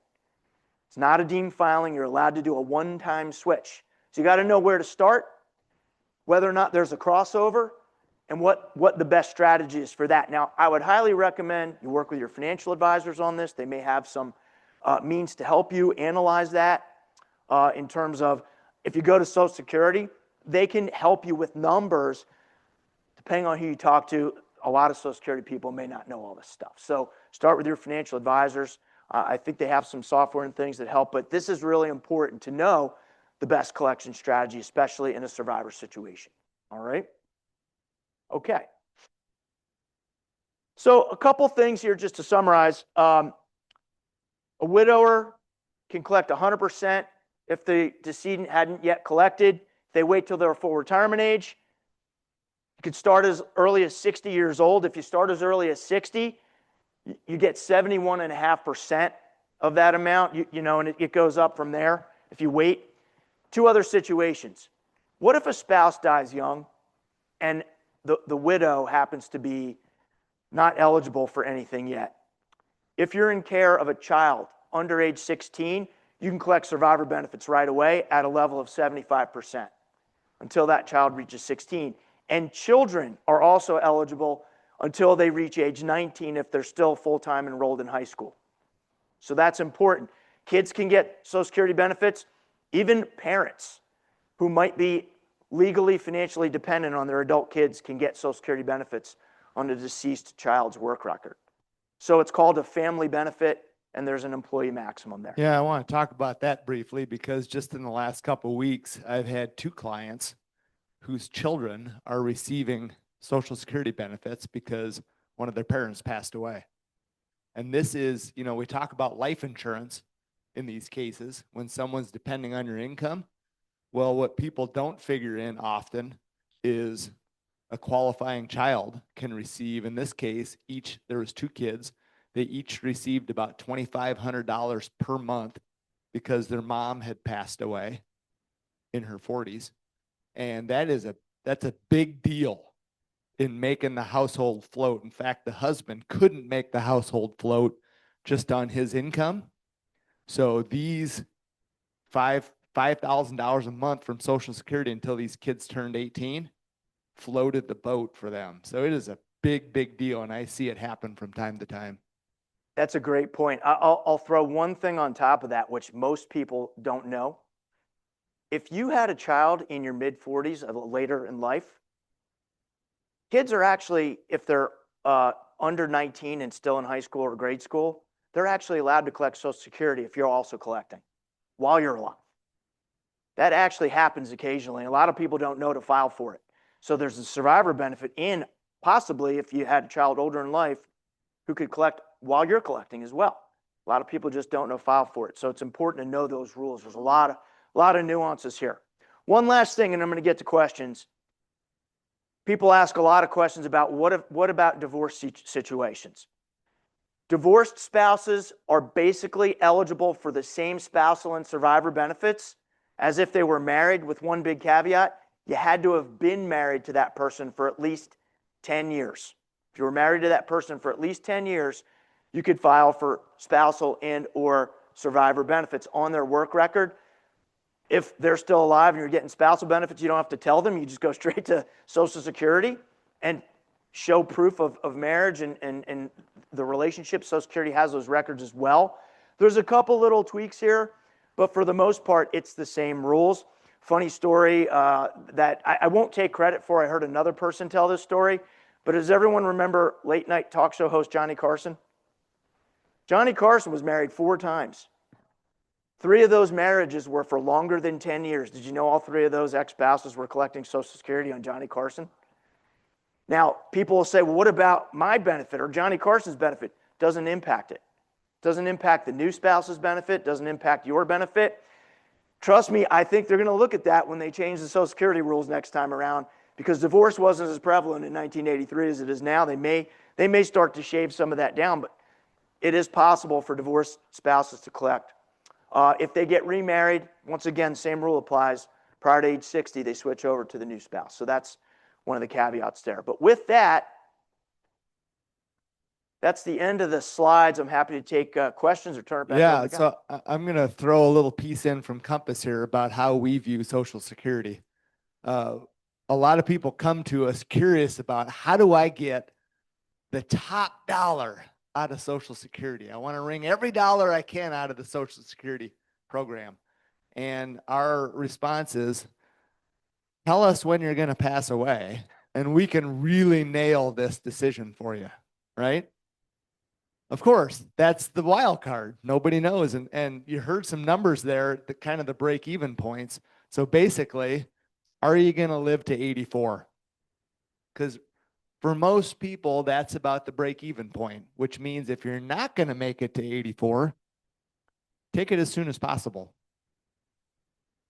It's not a deemed filing. You're allowed to do a one-time switch. So you got to know where to start, whether or not there's a crossover, and what the best strategy is for that. Now, I would highly recommend you work with your financial advisors on this. They may have some means to help you analyze that in terms of if you go to Social Security, they can help you with numbers. Depending on who you talk to, a lot of Social Security people may not know all this stuff. So start with your financial advisors. I think they have some software and things that help, but this is really important to know the best collection strategy, especially in a survivor situation. All right? Okay. So a couple things here just to summarize. A widower can collect 100% if the decedent hadn't yet collected. If they wait till their full retirement age, you could start as early as 60 years old. If you start as early as 60, you get 71.5% of that amount, and it goes up from there if you wait. Two other situations. What if a spouse dies young and the widow happens to be not eligible for anything yet? If you're in care of a child under age 16, you can collect survivor benefits right away at a level of 75% until that child reaches 16. And children are also eligible until they reach age 19 if they're still full-time enrolled in high school. So that's important. Kids can get Social Security benefits. Even parents who might be legally, financially dependent on their adult kids can get Social Security benefits on the deceased child's work record. So it's called a family benefit, and there's an employee maximum there. Yeah, I want to talk about that briefly because just in the last couple of weeks, I've had 2 clients whose children are receiving Social Security benefits because one of their parents passed away. And this is, we talk about life insurance in these cases when someone's depending on your income. Well, what people don't figure in often is a qualifying child can receive, in this case, there was 2 kids. They each received about $2,500 per month because their mom had passed away in her 40s. And that's a big deal in making the household float. In fact, the husband couldn't make the household float just on his income. So these $5,000 a month from Social Security until these kids turned 18 floated the boat for them. So it is a big, big deal, and I see it happen from time to time. That's a great point. I'll throw one thing on top of that, which most people don't know. If you had a child in your mid-40s, later in life, kids are actually, if they're under 19 and still in high school or grade school, they're actually allowed to collect Social Security if you're also collecting while you're alive. That actually happens occasionally. A lot of people don't know to file for it. So there's a survivor benefit in possibly if you had a child older in life who could collect while you're collecting as well. A lot of people just don't know to file for it. So it's important to know those rules. There's a lot of nuances here. One last thing, and I'm going to get to questions. People ask a lot of questions about what about divorce situations? Divorced spouses are basically eligible for the same spousal and survivor benefits as if they were married, with one big caveat. You had to have been married to that person for at least 10 years. If you were married to that person for at least 10 years, you could file for spousal and or survivor benefits on their work record. If they're still alive and you're getting spousal benefits, you don't have to tell them. You just go straight to Social Security and show proof of marriage and the relationship. Social Security has those records as well. There's a couple little tweaks here, but for the most part, it's the same rules. Funny story that I won't take credit for. I heard another person tell this story, but does everyone remember late night talk show host Johnny Carson? Johnny Carson was married 4 times. 3 of those marriages were for longer than 10 years. Did you know all 3 of those ex-spouses were collecting Social Security on Johnny Carson? Now, people will say, well, what about my benefit or Johnny Carson's benefit? Doesn't impact it. Doesn't impact the new spouse's benefit. Doesn't impact your benefit. Trust me, I think they're going to look at that when they change the Social Security rules next time around, because divorce wasn't as prevalent in 1983 as it is now. They may start to shave some of that down, but it is possible for divorced spouses to collect. If they get remarried, once again, same rule applies. Prior to age 60, they switch over to the new spouse. So that's one of the caveats there. But with that, that's the end of the slides. I'm happy to take questions or turn it back over to so I'm going to throw a little piece in from Compass here about how we view Social Security. A lot of people come to us curious about, how do I get the top dollar out of Social Security? I want to wring every dollar I can out of the Social Security program. And our response is, tell us when you're going to pass away, and we can really nail this decision for you, right? Of course, that's the wild card. Nobody knows. And you heard some numbers there, the kind of the break-even points. So basically, are you going to live to 84? Because for most people, that's about the break-even point, which means if you're not going to make it to 84, take it as soon as possible.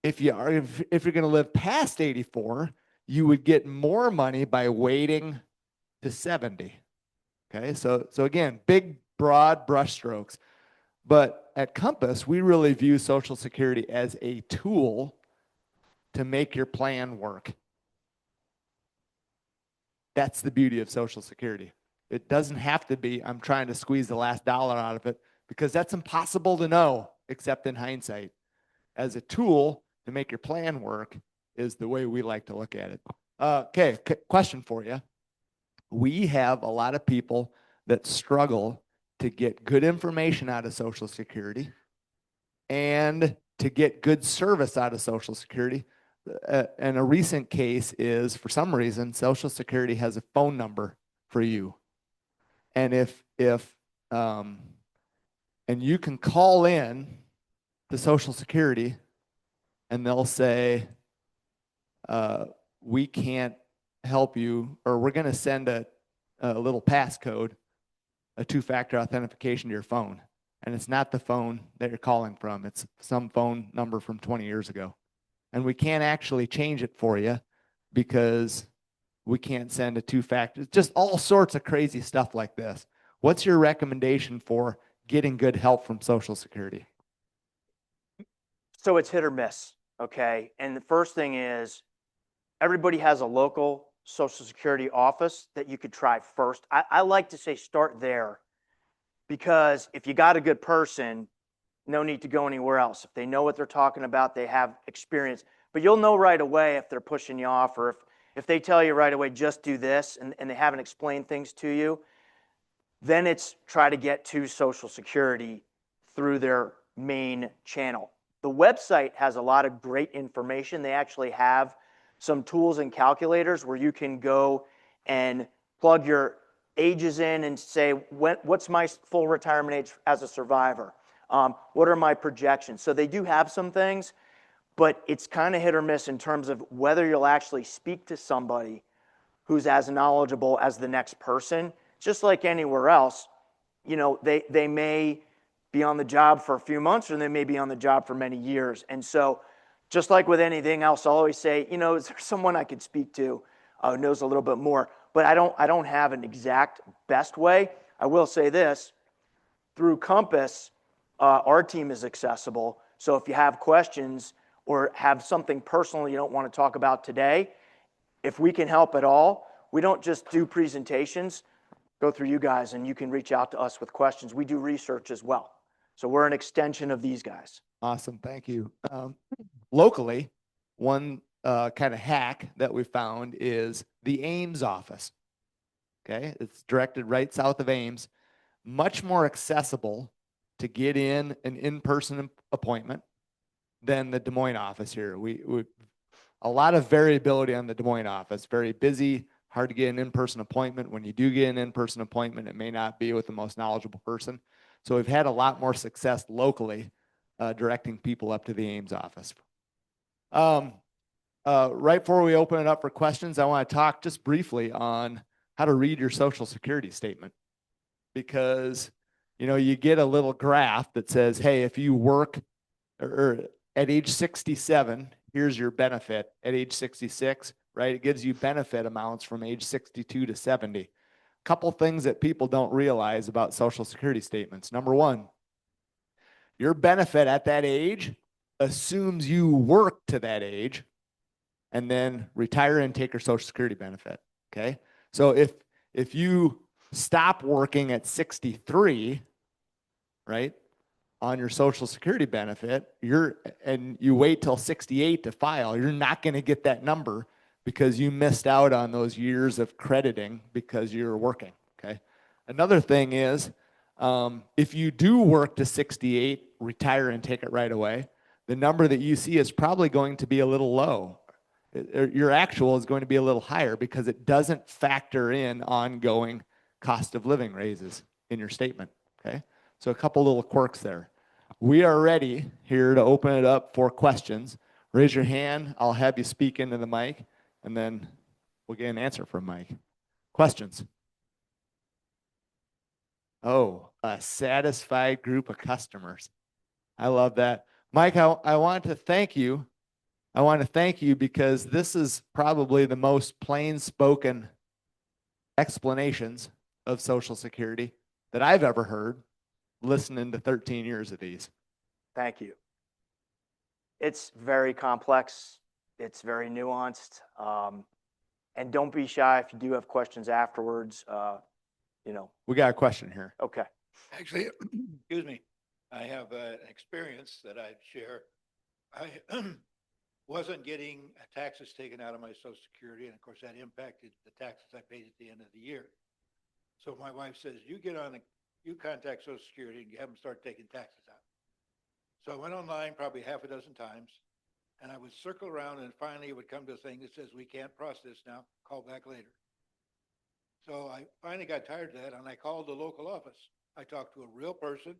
If you're going to live past 84, you would get more money by waiting to 70. Okay, so again, big, broad brushstrokes. But at Compass, we really view Social Security as a tool to make your plan work. That's the beauty of Social Security. It doesn't have to be, I'm trying to squeeze the last dollar out of it, because that's impossible to know except in hindsight. As a tool to make your plan work is the way we like to look at it. Okay, question for you. We have a lot of people that struggle to get good information out of Social Security and to get good service out of Social Security. And a recent case is, for some reason, Social Security has a phone number for you. And and you can call in to Social Security and they'll say, we can't help you, or we're going to send a little passcode, a two-factor authentication to your phone. And it's not the phone that you're calling from. It's some phone number from 20 years ago. And we can't actually change it for you because we can't send a two-factor. Just all sorts of crazy stuff like this. What's your recommendation for getting good help from Social Security? So it's hit or miss, okay? And the first thing is, everybody has a local Social Security office that you could try first. I like to say start there, because if you got a good person, no need to go anywhere else. If they know what they're talking about, they have experience. But you'll know right away if they're pushing you off, or if they tell you right away, just do this, and they haven't explained things to you, then it's try to get to Social Security through their main channel. The website has a lot of great information. They actually have some tools and calculators where you can go and plug your ages in and say, what's my full retirement age as a survivor? What are my projections? So they do have some things, but it's kind of hit or miss in terms of whether you'll actually speak to somebody who's as knowledgeable as the next person. Just like anywhere else, you know, they may be on the job for a few months, or they may be on the job for many years. And so just like with anything else, I'll always say, you know, is there someone I could speak to who knows a little bit more? But I don't have an exact best way. I will say this, through Compass, our team is accessible. So if you have questions or have something personal you don't want to talk about today, if we can help at all, we don't just do presentations, go through you guys, and you can reach out to us with questions. We do research as well. So we're an extension of these guys. Awesome, thank you. Locally, one kind of hack that we found is the Ames office. Okay, it's directed right south of Ames. Much more accessible to get in an in-person appointment than the Des Moines office here. We a lot of variability on the Des Moines office. Very busy, hard to get an in-person appointment. When you do get an in-person appointment, it may not be with the most knowledgeable person. So we've had a lot more success locally directing people up to the Ames office. Right before we open it up for questions, I want to talk just briefly on how to read your Social Security statement. Because, you know, you get a little graph that says, hey, if you work or at age 67, here's your benefit. At age 66, right, it gives you benefit amounts from age 62 to 70. Couple things that people don't realize about Social Security statements. Number one, your benefit at that age assumes you work to that age and then retire and take your Social Security benefit. Okay, so if you stop working at 63, right, on your Social Security benefit, and you wait till 68 to file, you're not going to get that number because you missed out on those years of crediting because you're working. Okay. Another thing is, if you do work to 68, retire and take it right away, the number that you see is probably going to be a little low. Your actual is going to be a little higher because it doesn't factor in ongoing cost of living raises in your statement. Okay. So a couple little quirks there. We are ready here to open it up for questions. Raise your hand. I'll have you speak into the mic, and then we'll get an answer from Mike. Questions? Oh, a satisfied group of customers. I love that. Mike, I want to thank you. I want to thank you because this is probably the most plain-spoken explanations of Social Security that I've ever heard. listening to 13 years of these. Thank you. It's very complex. It's very nuanced. And don't be shy if you do have questions afterwards. We got a question here. Okay. Actually, excuse me, I have an experience that I'd share. I wasn't getting taxes taken out of my Social Security, and of course that impacted the taxes I paid at the end of the year. So my wife says, you contact Social Security and have them start taking taxes out. So I went online probably half a dozen times, and I would circle around, and finally it would come to a thing that says, we can't process now, call back later. So I finally got tired of that, and I called the local office. I talked to a real person.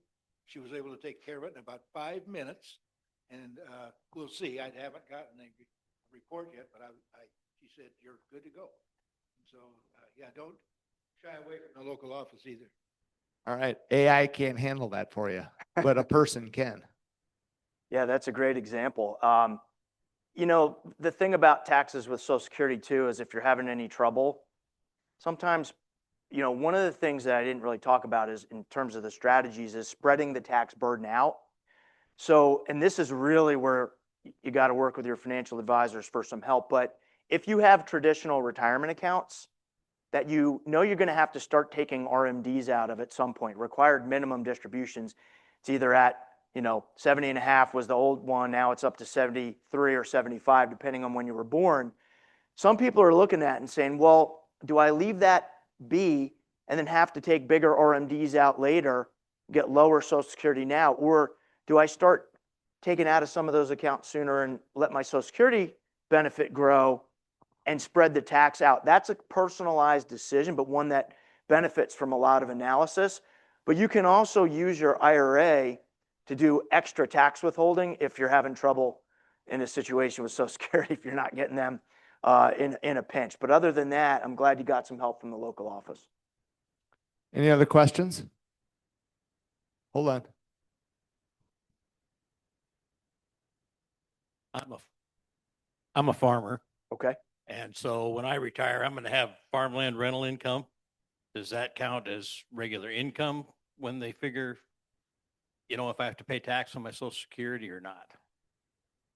She was able to take care of it in about 5 minutes, and we'll see. I haven't gotten a report yet, but she said, you're good to go. So, yeah, don't shy away from the local office either. All right. AI can't handle that for you, but a person can. Yeah, that's a great example. The thing about taxes with Social Security too is if you're having any trouble, sometimes, one of the things that I didn't really talk about is in terms of the strategies is spreading the tax burden out. So, and this is really where you got to work with your financial advisors for some help. But if you have traditional retirement accounts that you're going to have to start taking RMDs out of at some point, required minimum distributions, it's either at 70.5 was the old one. Now it's up to 73 or 75, depending on when you were born. Some people are looking at it and saying, well, do I leave that be and then have to take bigger RMDs out later, get lower Social Security now? Or do I start taking out of some of those accounts sooner and let my Social Security benefit grow and spread the tax out? That's a personalized decision, but one that benefits from a lot of analysis. But you can also use your IRA to do extra tax withholding if you're having trouble in a situation with Social Security, if you're not getting them in a pinch. But other than that, I'm glad you got some help from the local office. Any other questions? Hold on. I'm a farmer, Okay. and so when I retire, I'm going to have farmland rental income. Does that count as regular income when they figure, if I have to pay tax on my Social Security or not?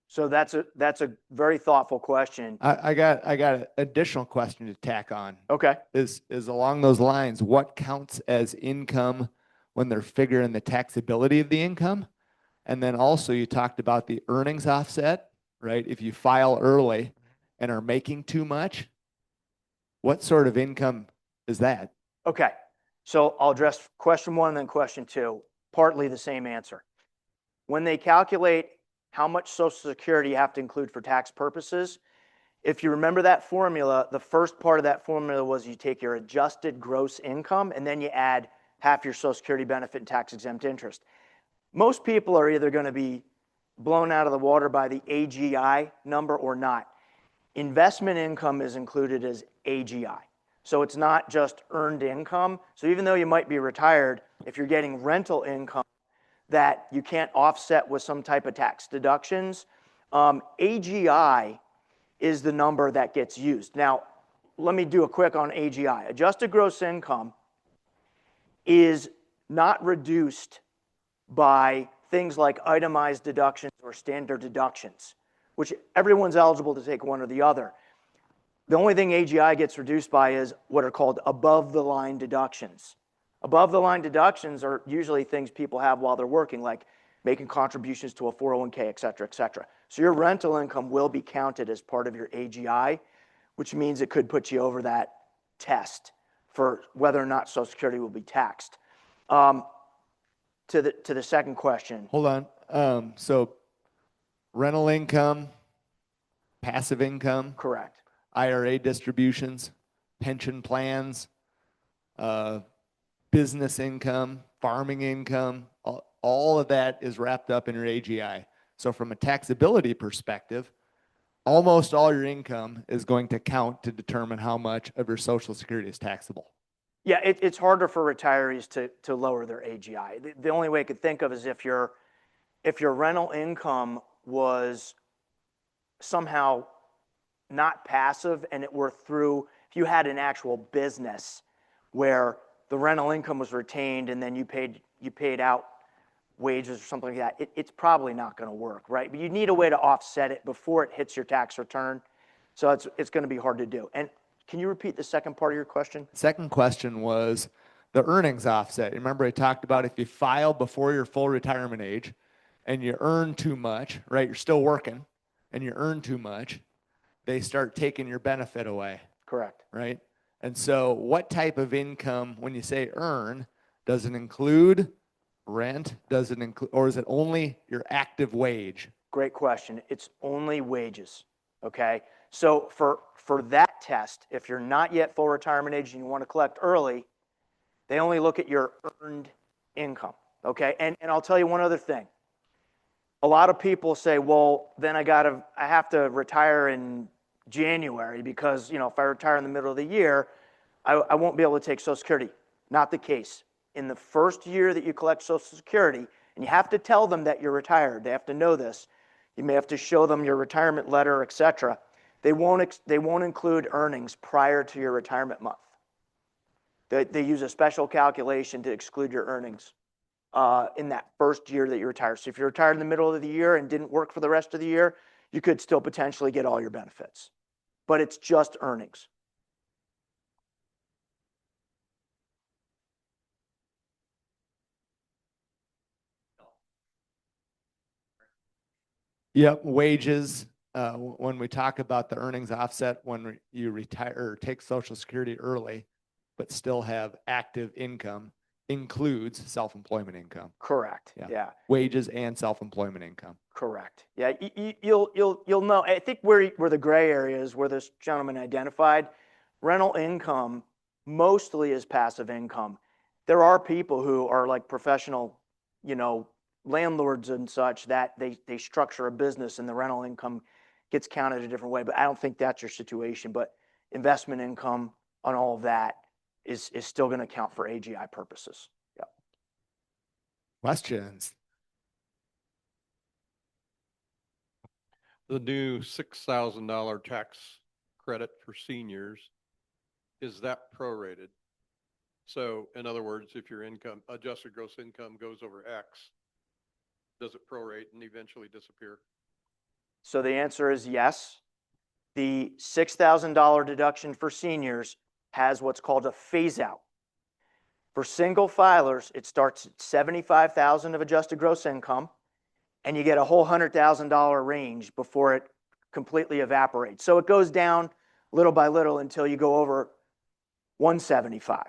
So that's a very thoughtful question. I got an additional question to tack on. Okay. Is along those lines, what counts as income when they're figuring the taxability of the income? And then also you talked about the earnings offset, right? If you file early and are making too much, what sort of income is that? Okay. So I'll address question one and then question two, partly the same answer. When they calculate how much Social Security you have to include for tax purposes, if you remember that formula, the first part of that formula was you take your adjusted gross income and then you add half your Social Security benefit and tax exempt interest. Most people are either going to be blown out of the water by the AGI number or not. Investment income is included as AGI. So it's not just earned income. So even though you might be retired, if you're getting rental income that you can't offset with some type of tax deductions, AGI is the number that gets used. Now, let me do a quick on AGI. Adjusted gross income is not reduced by things like itemized deductions or standard deductions, which everyone's eligible to take one or the other. The only thing AGI gets reduced by is what are called above-the-line deductions. Above-the-line deductions are usually things people have while they're working, like making contributions to a 401k, et cetera, et cetera. So your rental income will be counted as part of your AGI, which means it could put you over that test for whether or not Social Security will be taxed. To the second question. Hold on. So rental income, passive income, Correct. IRA distributions, pension plans, business income, farming income, all of that is wrapped up in your AGI. So from a taxability perspective, almost all your income is going to count to determine how much of your Social Security is taxable. Yeah, it's harder for retirees to lower their AGI. The only way I could think of is if your rental income was somehow not passive and it were through, if you had an actual business where the rental income was retained and then you paid you paid out wages or something like that, it's probably not going to work, right? But you need a way to offset it before it hits your tax return. So it's going to be hard to do. And can you repeat the second part of your question? Second question was the earnings offset. Remember I talked about if you file before your full retirement age and you earn too much, right? You're still working and you earn too much, they start taking your benefit away, Correct. right? And so what type of income, when you say earn, does it include rent? Does it include, or is it only your active wage? Great question. It's only wages, okay? So for that test, if you're not yet full retirement age and you want to collect early, they only look at your earned income, okay? And I'll tell you one other thing. A lot of people say, well, then I have to retire in January because, you know, if I retire in the middle of the year, I won't be able to take Social Security. Not the case. In the first year that you collect Social Security, and you have to tell them that you're retired, they have to know this. You may have to show them your retirement letter, etc. They won't include earnings prior to your retirement month. They use a special calculation to exclude your earnings in that first year that you retire. So if you're retired in the middle of the year and didn't work for the rest of the year, you could still potentially get all your benefits. But it's just earnings. Yep, wages. When we talk about the earnings offset, when you retire or take Social Security early, but still have active income, includes self-employment income. Correct. Yeah. Yeah. Wages and self-employment income. Correct. Yeah. You'll know. I think where the gray area is, where this gentleman identified, rental income mostly is passive income. There are people who are like professional, you know, landlords and such that they structure a business and the rental income gets counted a different way. But I don't think that's your situation. But investment income on all of that is still going to count for AGI purposes. Yeah. Questions? The new $6,000 tax credit for seniors, is that prorated? So in other words, if your income, adjusted gross income goes over X, does it prorate and eventually disappear? So the answer is yes. The $6,000 deduction for seniors has what's called a phase out. For single filers, it starts at $75,000 of adjusted gross income, and you get a whole $100,000 range before it completely evaporates. So it goes down little by little until you go over 175.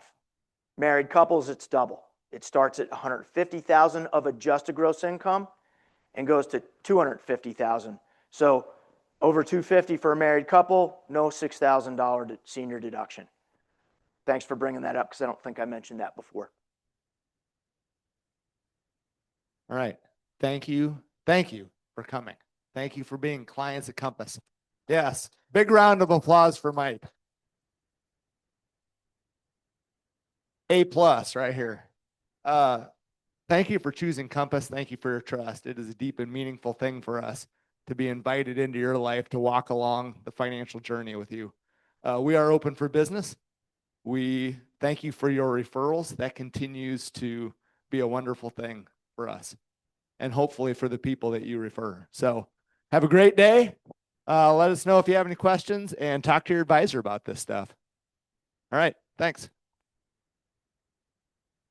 Married couples, it's double. It starts at 150,000 of adjusted gross income and goes to 250,000. So over 250 for a married couple, no $6,000 senior deduction. Thanks for bringing that up because I don't think I mentioned that before. All right. Thank you. Thank you for coming. Thank you for being clients at Compass. Yes. Big round of applause for Mike. A+ right here. Thank you for choosing Compass. Thank you for your trust. It is a deep and meaningful thing for us to be invited into your life to walk along the financial journey with you. We are open for business. We thank you for your referrals. That continues to be a wonderful thing for us and hopefully for the people that you refer. So have a great day. Let us know if you have any questions and talk to your advisor about this stuff. All right. Thanks.